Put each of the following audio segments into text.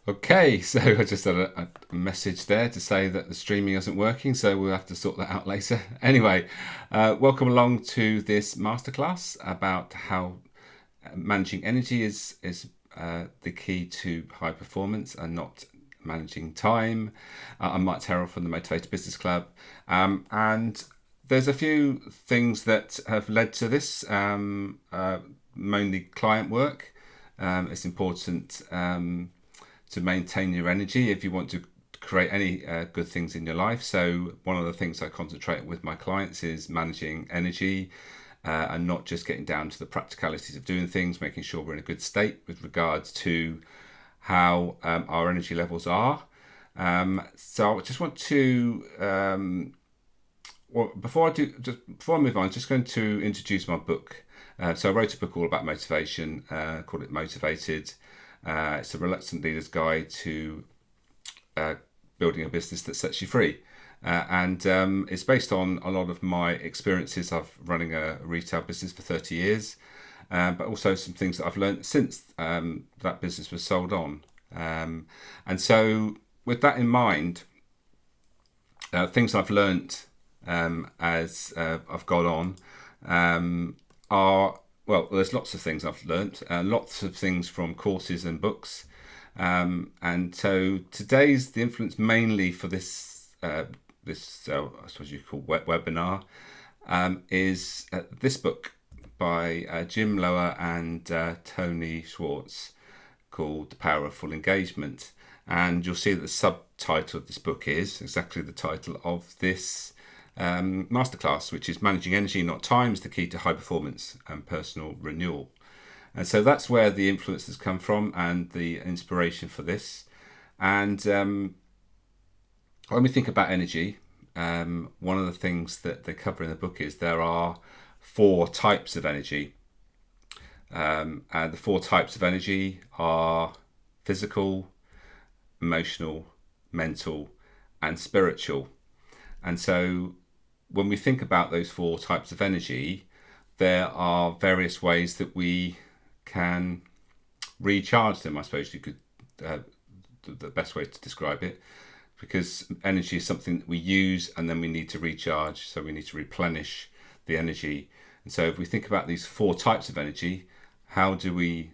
Okay, so I just had a message there to say that the streaming isn't working, so we'll have to sort that out later. Anyway, welcome along to this masterclass about how managing energy is the key to high performance and not managing time. I'm Mike Terrell from the Motivated Business Club, and there's a few things that have led to this, mainly client work. It's important to maintain your energy if you want to create any good things in your life. So one of the things I concentrate with my clients is managing energy and not just getting down to the practicalities of doing things, making sure we're in a good state with regards to how our energy levels are. So I just want to before I move on, I'm just going to introduce my book. So I wrote a book all about motivation, called it Motivated. It's a reluctant leader's guide to building a business that sets you free. And it's based on a lot of my experiences of running a retail business for 30 years, but also some things that I've learned since that business was sold on. And so with that in mind, things I've learned as I've gone on are, well, there's lots of things I've learnt, lots of things from courses and books. And so today's the influence mainly for I suppose you call webinar, is this book by Jim Lower and Tony Schwartz called The Power of Full Engagement. And you'll see that the subtitle of this book is exactly the title of this masterclass, which is Managing Energy, Not Time, is the Key to High Performance and Personal Renewal. And so that's where the influence has come from and the inspiration for this. And when we think about energy, one of the things that they cover in the book is there are 4 types of energy. And the 4 types of energy are physical, emotional, mental, and spiritual. And so when we think about those 4 types of energy, there are various ways that we can recharge them. I suppose you could, the best way to describe it, because energy is something that we use and then we need to recharge. So we need to replenish the energy. And so if we think about these 4 types of energy, how do we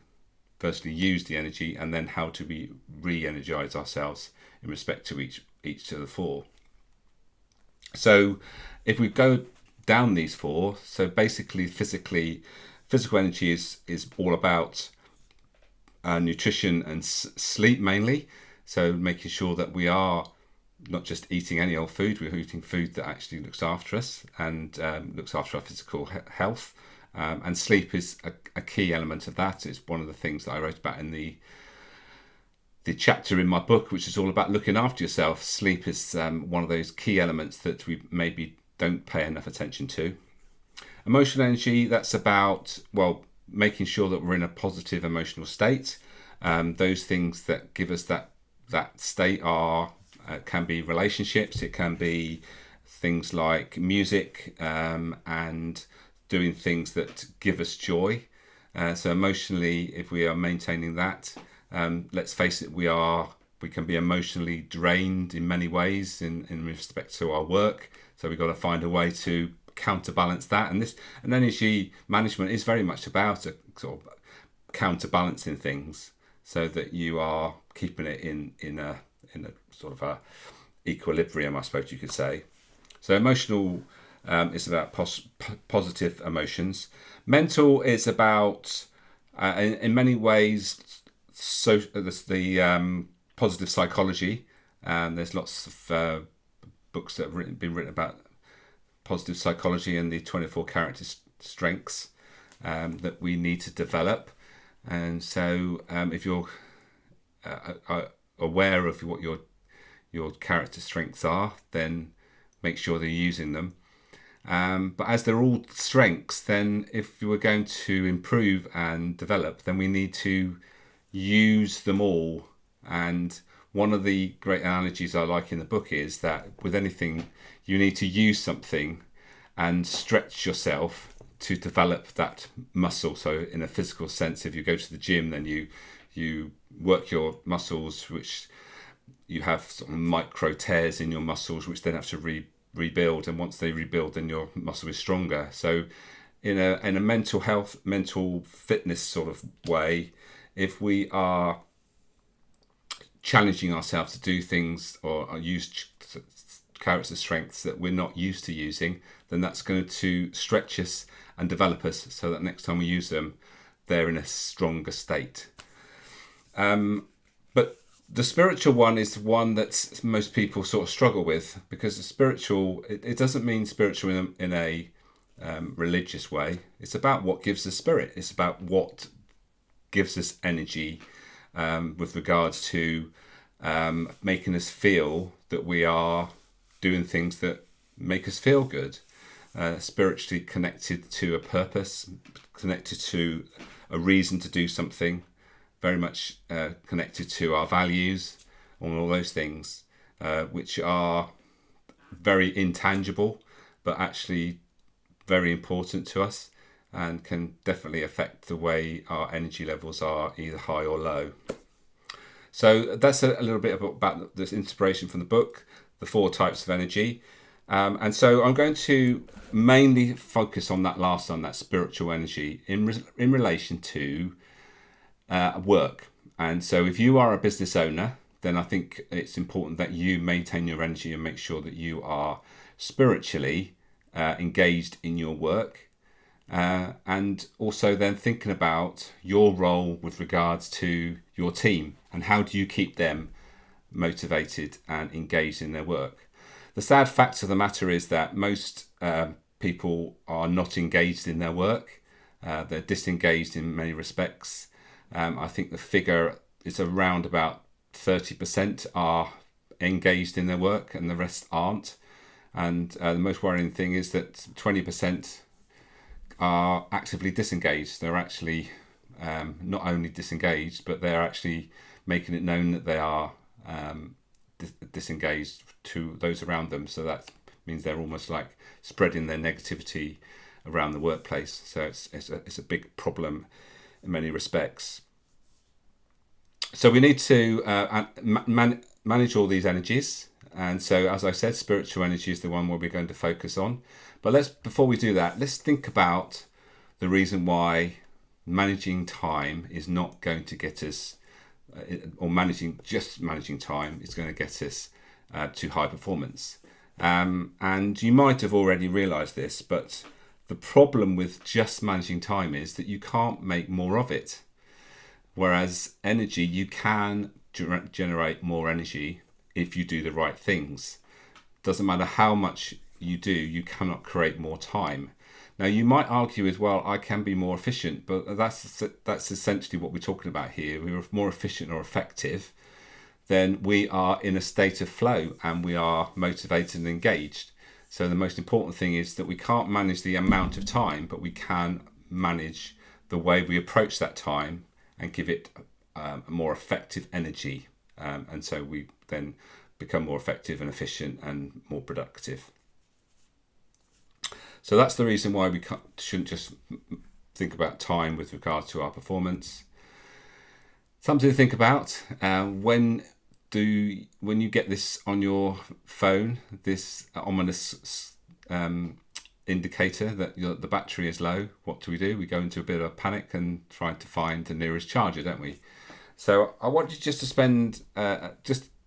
firstly use the energy, and then how do we re-energize ourselves in respect to each of the 4? So if we go down these 4, so basically physical energy is all about nutrition and sleep mainly. So making sure that we are not just eating any old food, we're eating food that actually looks after us and looks after our physical health. And sleep is a key element of that. It's one of the things that I wrote about in the chapter in my book, which is all about looking after yourself. Sleep is one of those key elements that we maybe don't pay enough attention to. Emotional energy, that's about, well, making sure that we're in a positive emotional state. Those things that give us that state are can be relationships, it can be things like music, and doing things that give us joy. So emotionally, if we are maintaining that, let's face it, we can be emotionally drained in many ways in respect to our work. So we've got to find a way to counterbalance that. And energy management is very much about a sort of counterbalancing things so that you are keeping it in a sort of a equilibrium, I suppose you could say. So emotional is about positive emotions. Mental is about, in many ways, so the positive psychology. There's lots of books that have been written about positive psychology and the 24 character strengths that we need to develop. And so if you're aware of what your character strengths are, then make sure they're using them. But as they're all strengths, then if we're going to improve and develop, then we need to use them all. And one of the great analogies I like in the book is that with anything, you need to use something and stretch yourself to develop that muscle. So in a physical sense, if you go to the gym, then you work your muscles, which you have sort of micro tears in your muscles, which then have to rebuild. And once they rebuild, then your muscle is stronger. So in a mental health, mental fitness sort of way, if we are challenging ourselves to do things or use character strengths that we're not used to using, then that's going to stretch us and develop us so that next time we use them, they're in a stronger state. But the spiritual one is one that most people sort of struggle with, because the spiritual, it doesn't mean spiritual in a religious way. It's about what gives us spirit. It's about what gives us energy with regards to making us feel that we are doing things that make us feel good, spiritually connected to a purpose, connected to a reason to do something, very much connected to our values, all those things, which are very intangible, but actually very important to us, and can definitely affect the way our energy levels are, either high or low. So that's a little bit about this inspiration from the book, The 4 Types of Energy. And so I'm going to mainly focus on that last one, that spiritual energy, in relation to work. And so if you are a business owner, then I think it's important that you maintain your energy and make sure that you are spiritually engaged in your work. And also then thinking about your role with regards to your team and how do you keep them motivated and engaged in their work. The sad fact of the matter is that most people are not engaged in their work. They're disengaged in many respects. I think the figure is around about 30% are engaged in their work and the rest aren't. And the most worrying thing is that 20% are actively disengaged. They're actually not only disengaged, but they're actually making it known that they are disengaged to those around them. So that means they're almost like spreading their negativity around the workplace. So it's a big problem in many respects. So we need to manage all these energies. And so, as I said, spiritual energy is the one where we're going to focus on. But before we do that, let's think about the reason why managing time is not going to get us, or managing time is going to get us to high performance. And you might have already realised this, but the problem with just managing time is that you can't make more of it. Whereas energy, you can generate more energy if you do the right things. Doesn't matter how much you do, you cannot create more time. Now you might argue as well, I can be more efficient, but that's essentially what we're talking about here. We're more efficient or effective, then we are in a state of flow and we are motivated and engaged. So the most important thing is that we can't manage the amount of time, but we can manage the way we approach that time and give it a more effective energy. And so we then become more effective and efficient and more productive. So that's the reason why we shouldn't just think about time with regard to our performance. Something to think about when you get this on your phone, this ominous indicator that the battery is low. What do? We go into a bit of a panic and try to find the nearest charger, don't we? So I want you just to spend I'm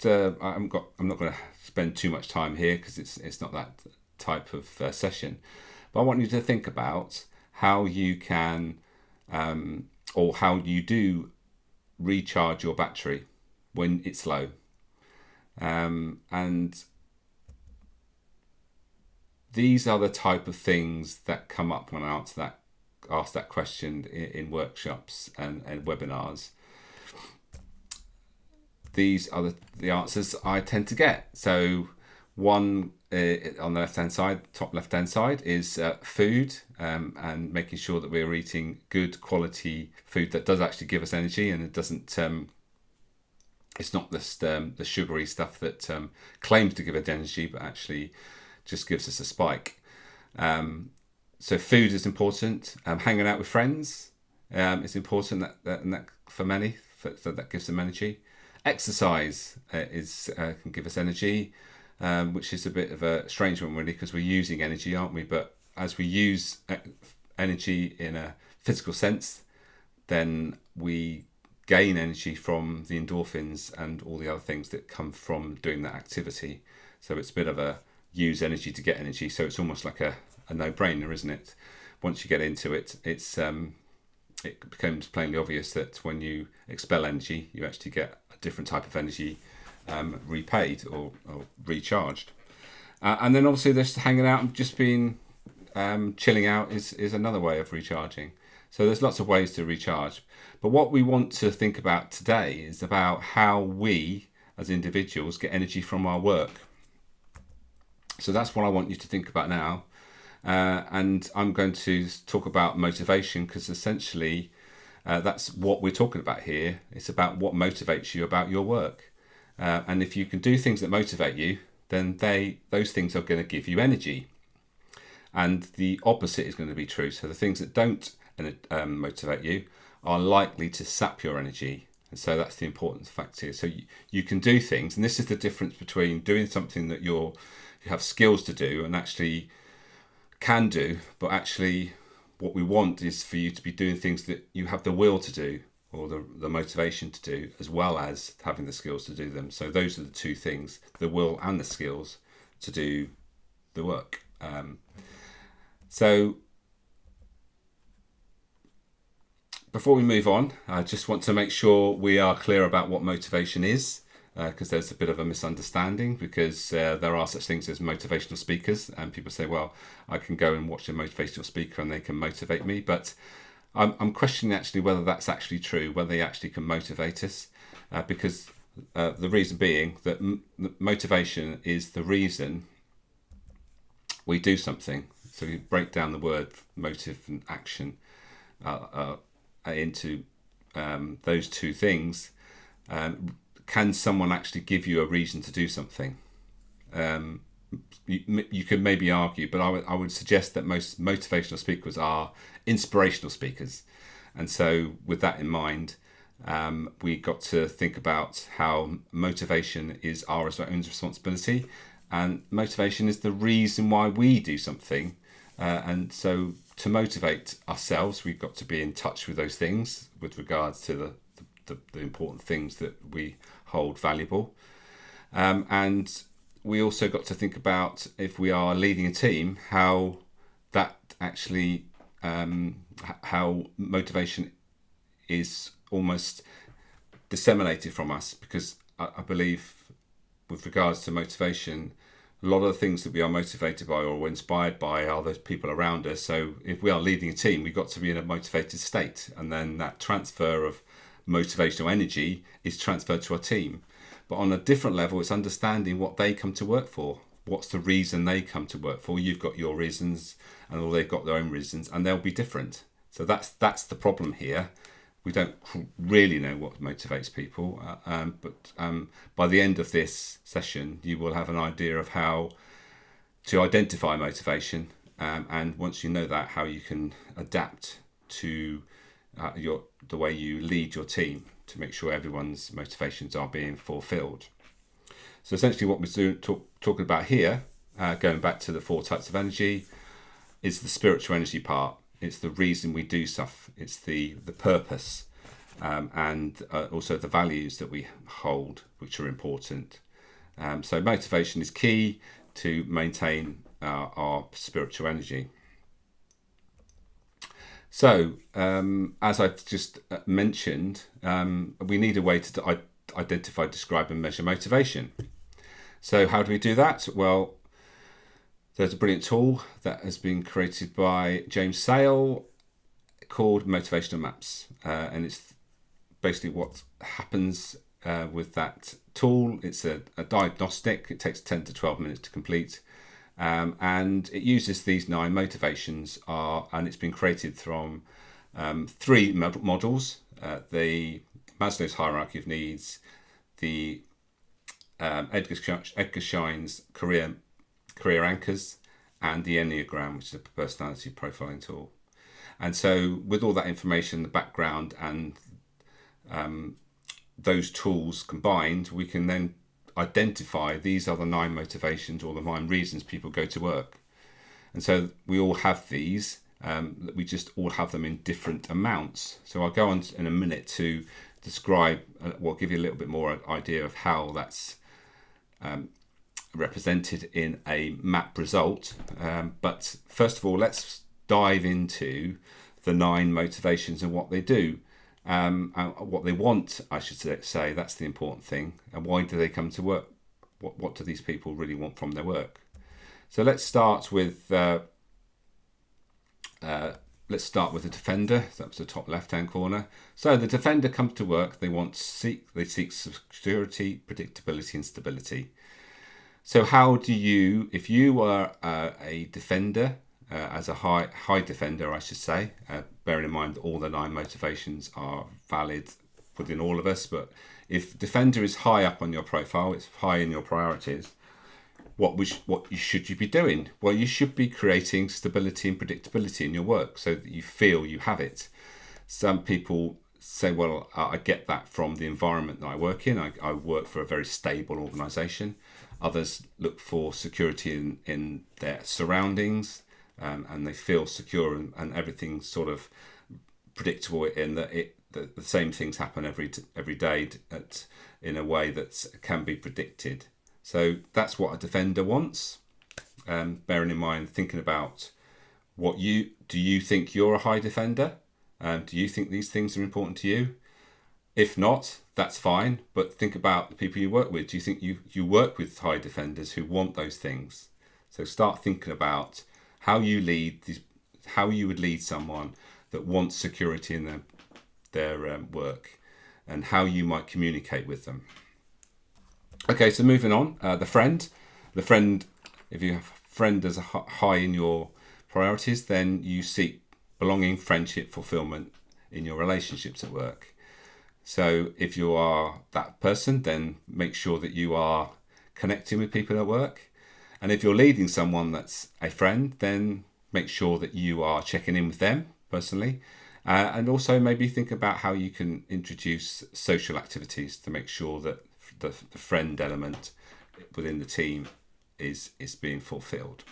not going to spend too much time here because it's not that type of session, but I want you to think about how you can or how you do recharge your battery when it's low, and these are the type of things that come up when I ask that question in workshops and webinars. These are the answers I tend to get. So one on the left-hand side, top left-hand side, is food, and making sure that we're eating good quality food that does actually give us energy, and it doesn't. It's not the sugary stuff that claims to give us energy, but actually just gives us a spike. So food is important. Hanging out with friends is important. That for many, so that gives them energy. Exercise is can give us energy, which is a bit of a strange one really, because we're using energy, aren't we? But as we use energy in a physical sense, then we gain energy from the endorphins and all the other things that come from doing that activity. So it's a bit of a use energy to get energy. So it's almost like a no-brainer, isn't it? Once you get into it, it becomes plainly obvious that when you expel energy, you actually get a different type of energy repaid or recharged. And then obviously this hanging out and just being chilling out is another way of recharging. So there's lots of ways to recharge. But what we want to think about today is about how we as individuals get energy from our work. So that's what I want you to think about now. And I'm going to talk about motivation because essentially that's what we're talking about here. It's about what motivates you about your work. And if you can do things that motivate you, then those things are going to give you energy. And the opposite is going to be true. So the things that don't motivate you are likely to sap your energy. And so that's the important fact here. So you can do things, and this is the difference between doing something that you have skills to do and actually can do, but actually what we want is for you to be doing things that you have the will to do or the motivation to do, as well as having the skills to do them. So those are the two things, the will and the skills to do the work. So before we move on, I just want to make sure we are clear about what motivation is, because there's a bit of a misunderstanding, because there are such things as motivational speakers, and people say, well, I can go and watch a motivational speaker and they can motivate me, but I'm questioning actually whether that's actually true, whether they actually can motivate us, because the reason being that motivation is the reason we do something. So you break down the word motive and action into those two things. Can someone actually give you a reason to do something? You could maybe argue, but I would suggest that most motivational speakers are inspirational speakers. And so with that in mind, we got to think about how motivation is our own responsibility, and motivation is the reason why we do something. And so to motivate ourselves, we've got to be in touch with those things with regards to the important things that we hold valuable. And we also got to think about, if we are leading a team, how that actually, how motivation is almost disseminated from us, because I believe with regards to motivation, a lot of the things that we are motivated by or inspired by are those people around us. So if we are leading a team, we've got to be in a motivated state, and then that transfer of motivational energy is transferred to our team. But on a different level, it's understanding what they come to work for. What's the reason they come to work for? You've got your reasons, and all they've got their own reasons, and they'll be different. So that's the problem here. We don't really know what motivates people, but by the end of this session, you will have an idea of how to identify motivation, and once you know that, how you can adapt to the way you lead your team to make sure everyone's motivations are being fulfilled. So essentially what we're talking about here, going back to the 4 types of energy, is the spiritual energy part. It's the reason we do stuff. It's the purpose, and also the values that we hold, which are important. So motivation is key to maintain our spiritual energy. So, as I've just mentioned, we need a way to identify, describe and measure motivation. So how do we do that? Well, there's a brilliant tool that has been created by James Sale called Motivational Maps. And it's basically what happens with that tool. It's a diagnostic. It takes 10 to 12 minutes to complete. And it uses these 9 motivations, and it's been created from 3 models: the Maslow's hierarchy of needs, the Edgar Schein's career anchors, and the Enneagram, which is a personality profiling tool. And so with all that information, the background and those tools combined, we can then identify these are the 9 motivations or the 9 reasons people go to work. And so we all have these, we just all have them in different amounts. So I'll go on in a minute to describe, give you a little bit more idea of how that's represented in a map result. But first of all, let's dive into the 9 motivations and what they do. And what they want, I should say, that's the important thing. And why do they come to work? What do these people really want from their work? So let's start with the defender. That was the top left-hand corner. So the defender comes to work. They seek security, predictability, and stability. So how do you, if you are a defender, as a high defender, I should say, bearing in mind that all the 9 motivations are valid within all of us, but if defender is high up on your profile, it's high in your priorities, what should you be doing? Well, you should be creating stability and predictability in your work so that you feel you have it. Some people say, well, I get that from the environment that I work in. I work for a very stable organisation. Others look for security in their surroundings, and they feel secure and everything's sort of predictable in that the same things happen every day in a way that can be predicted. So that's what a defender wants. Bearing in mind, thinking about do you think you're a high defender? Do you think these things are important to you? If not, that's fine. But think about the people you work with. Do you think you work with high defenders who want those things? So start thinking about how you would lead someone that wants security in their work, and how you might communicate with them. Okay, so moving on, the friend, if you have a friend as a high in your priorities, then you seek belonging, friendship, fulfillment in your relationships at work. So if you are that person, then make sure that you are connecting with people at work. And if you're leading someone that's a friend, then make sure that you are checking in with them personally. And also maybe think about how you can introduce social activities to make sure that the friend element within the team is being fulfilled.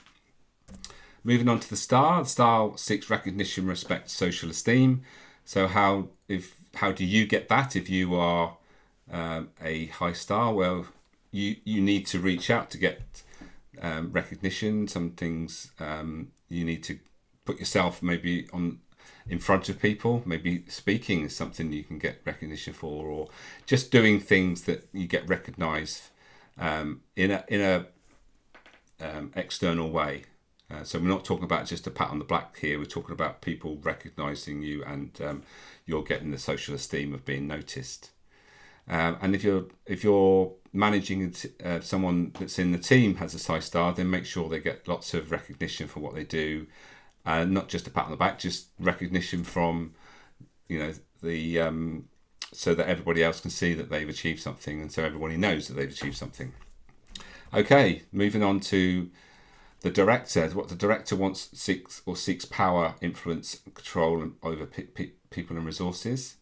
Moving on to the star. The star seeks recognition, respect, social esteem. So how do you get that if you are a high star? Well, you need to reach out to get recognition. Some things you need to put yourself maybe in front of people. Maybe speaking is something you can get recognition for, or just doing things that you get recognised in a external way. So we're not talking about just a pat on the back here. We're talking about people recognising you, and you're getting the social esteem of being noticed. And if you're managing someone that's in the team has a high star, then make sure they get lots of recognition for what they do. Not just a pat on the back, just recognition from, so that everybody else can see that they've achieved something, and so everybody knows that they've achieved something. Okay, moving on to the director. What the director seeks power, influence, control over people and resources.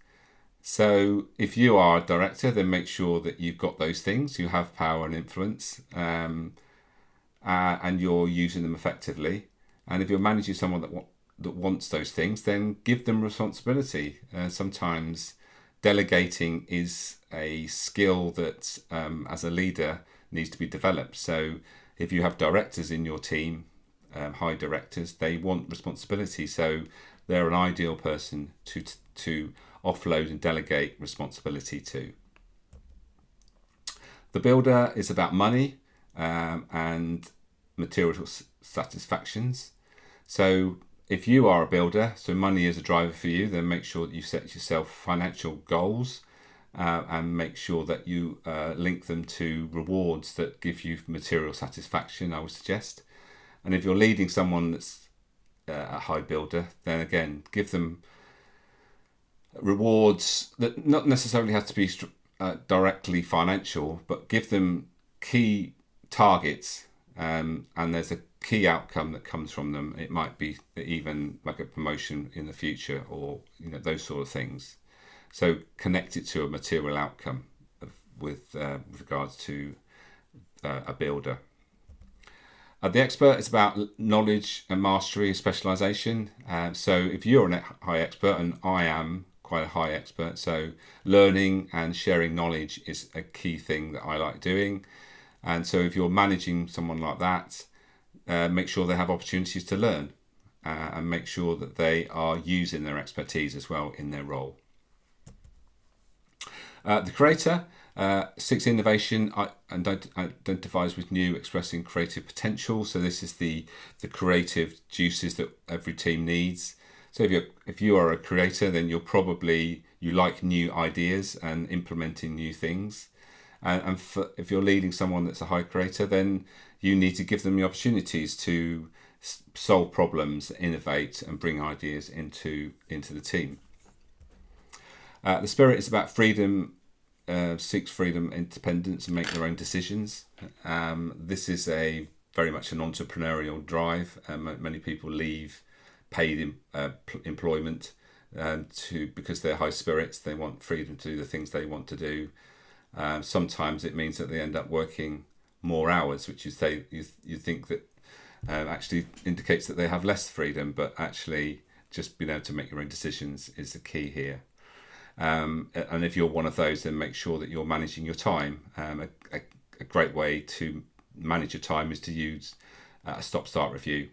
So if you are a director, then make sure that you've got those things. You have power and influence, and you're using them effectively. And if you're managing someone that wants those things, then give them responsibility. Sometimes delegating is a skill that, as a leader, needs to be developed. So if you have directors in your team, high directors, they want responsibility. So they're an ideal person to offload and delegate responsibility to. The builder is about money and material satisfactions. So if you are a builder, so money is a driver for you, then make sure that you set yourself financial goals and make sure that you link them to rewards that give you material satisfaction, I would suggest. And if you're leading someone that's a high builder, then again, give them rewards that not necessarily have to be directly financial, but give them key targets, and there's a key outcome that comes from them. It might be even like a promotion in the future, or those sort of things. So connect it to a material outcome with regards to a builder. The expert is about knowledge and mastery, specialization. So if you're a high expert, and I am quite a high expert, so learning and sharing knowledge is a key thing that I like doing. And so if you're managing someone like that, make sure they have opportunities to learn, and make sure that they are using their expertise as well in their role. The creator seeks innovation and identifies with new, expressing creative potential. So this is the creative juices that every team needs. So if you are a creator, then you like new ideas and implementing new things. And if you're leading someone that's a high creator, then you need to give them the opportunities to solve problems, innovate, and bring ideas into the team. The spirit is about freedom, seeks freedom, independence, and make their own decisions. This is very much an entrepreneurial drive. Many people leave paid employment because they're high spirits. They want freedom to do the things they want to do. Sometimes it means that they end up working more hours, which you think that actually indicates that they have less freedom, but actually just being able to make your own decisions is the key here. And if you're one of those, then make sure that you're managing your time. A great way to manage your time is to use a stop-start review.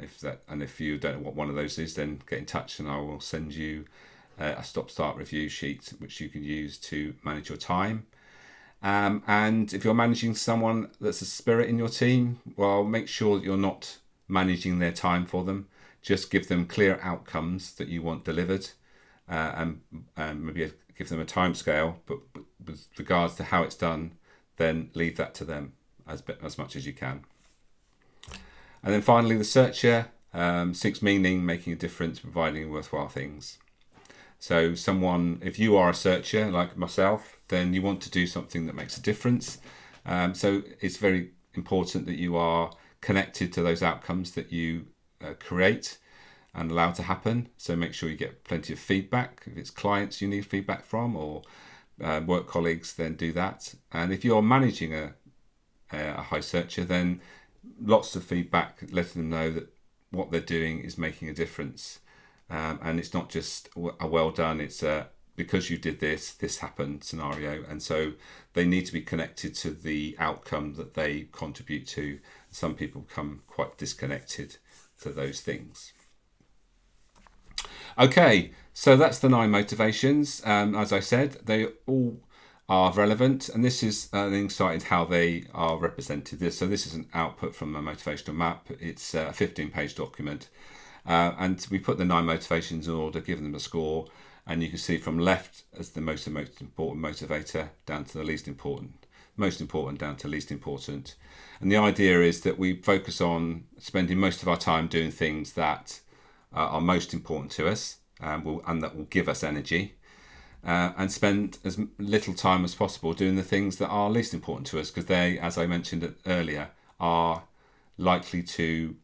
If you don't know what one of those is, then get in touch and I will send you a stop-start review sheet which you can use to manage your time. And if you're managing someone that's a spirit in your team, well, make sure that you're not managing their time for them. Just give them clear outcomes that you want delivered, and maybe give them a time scale, but with regards to how it's done, then leave that to them as much as you can. And then finally, the searcher seeks meaning, making a difference, providing worthwhile things. So if you are a searcher like myself, then you want to do something that makes a difference. So it's very important that you are connected to those outcomes that you create and allow to happen. So make sure you get plenty of feedback. If it's clients you need feedback from, or work colleagues, then do that. And if you're managing a high searcher, then lots of feedback, letting them know that what they're doing is making a difference. And it's not just a well done, it's a because you did this happened scenario. And so they need to be connected to the outcome that they contribute to. Some people become quite disconnected to those things. Okay, so that's the 9 motivations. As I said, they all are relevant, and this is an insight into how they are represented. This is an output from a motivational map. It's a 15-page document, and we put the 9 motivations in order, giving them a score, and you can see from left as the most important motivator down to the least important, most important down to least important. And the idea is that we focus on spending most of our time doing things that are most important to us, and that will give us energy, and spend as little time as possible doing the things that are least important to us, because they, as I mentioned earlier, are likely to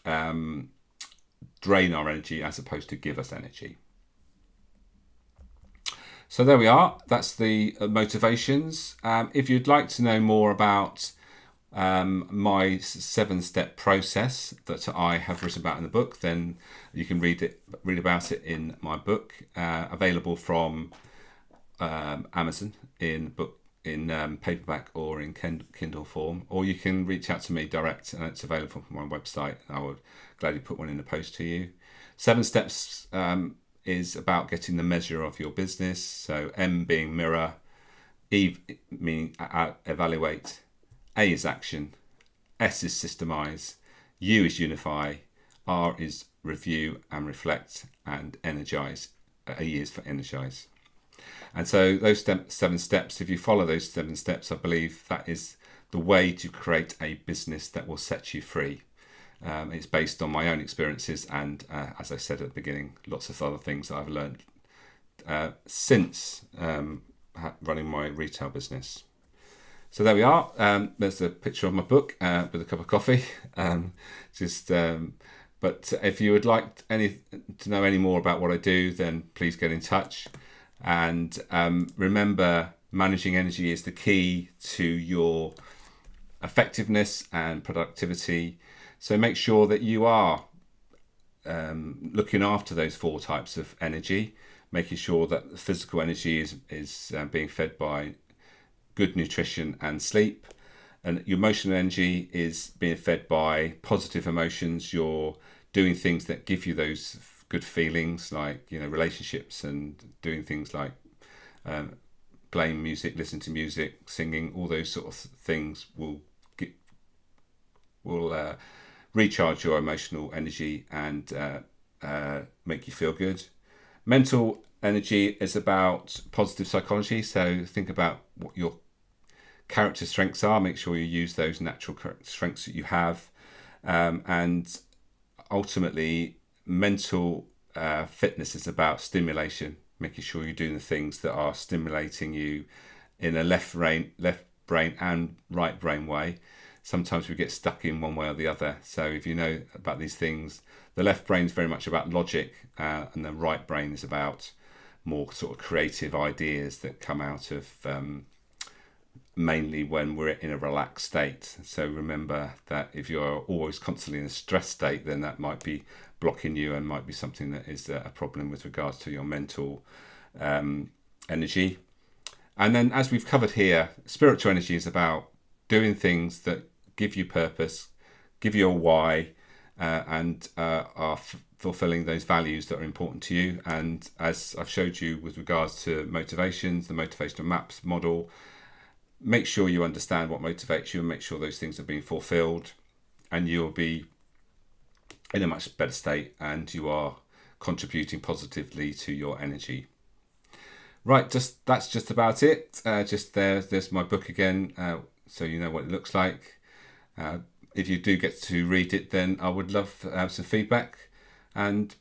drain our energy as opposed to give us energy. So there we are. That's the motivations. If you'd like to know more about my 7-step process that I have written about in the book, then you can read about it in my book, available from Amazon in paperback or in Kindle form, or you can reach out to me direct, and it's available from my website. I would gladly put one in the post to you. 7 steps is about getting the measure of your business. So M being mirror, E meaning evaluate, A is action, S is systemize, U is unify, R is review and reflect, and energize. E is for energize. And so those 7 steps, if you follow those 7 steps, I believe that is the way to create a business that will set you free. It's based on my own experiences and, as I said at the beginning, lots of other things that I've learned since running my retail business. So there we are. There's a picture of my book with a cup of coffee. Just But if you would like to know any more about what I do, then please get in touch. And remember, managing energy is the key to your effectiveness and productivity. So make sure that you are looking after those 4 types of energy, making sure that the physical energy is being fed by good nutrition and sleep, and your emotional energy is being fed by positive emotions. You're doing things that give you those good feelings, like relationships, and doing things like playing music, listening to music, singing. All those sort of things will recharge your emotional energy and make you feel good. Mental energy is about positive psychology. So think about what your character strengths are. Make sure you use those natural strengths that you have. And ultimately, mental fitness is about stimulation, making sure you're doing the things that are stimulating you in a left brain and right brain way. Sometimes we get stuck in one way or the other. So if you know about these things, the left brain is very much about logic, and the right brain is about more sort of creative ideas that come out of mainly when we're in a relaxed state. So remember that if you're always constantly in a stress state, then that might be blocking you and might be something that is a problem with regards to your mental energy. And then, as we've covered here, spiritual energy is about doing things that give you purpose, give you a why, and are fulfilling those values that are important to you. And as I've showed you with regards to motivations, the motivational maps model, make sure you understand what motivates you and make sure those things are being fulfilled, and you'll be in a much better state and you are contributing positively to your energy. Right, that's just about it. There's my book again, so you know what it looks like. If you do get to read it, then I would love to have some feedback, and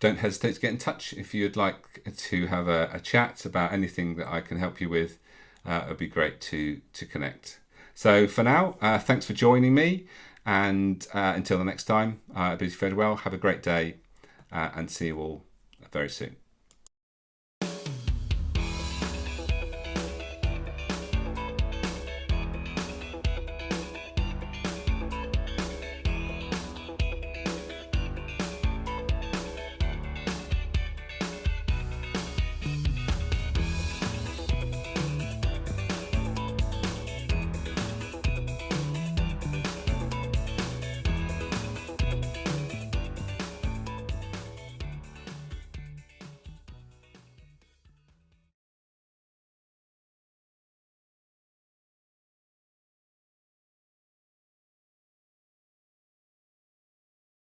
don't hesitate to get in touch if you'd like to have a chat about anything that I can help you with. It'd be great to connect. So for now, thanks for joining me, and until the next time, bid you farewell. Have a great day, and see you all very soon.